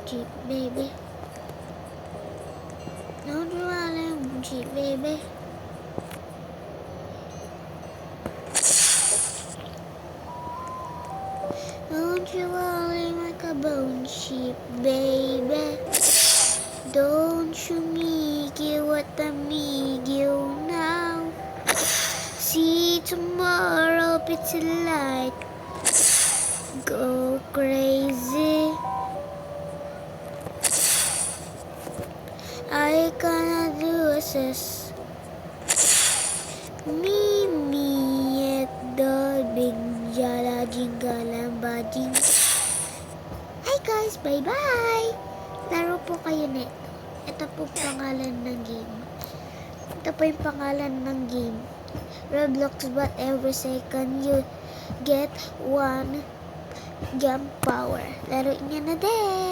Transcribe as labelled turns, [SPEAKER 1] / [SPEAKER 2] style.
[SPEAKER 1] cheap, baby. Don't you wanna cheap, baby? Don't you wanna make a bone cheap, baby? Don't you make it what I make you now? See tomorrow, pretty light. Go crazy. I cannot do assess. Me at the big jala jingalang bajing. Hi guys, bye-bye! Laro po kayo nito. Ito po pangalan ng game. Ito po yung pangalan ng game. Roblox, but every second you get one jump power. Laro niya na din!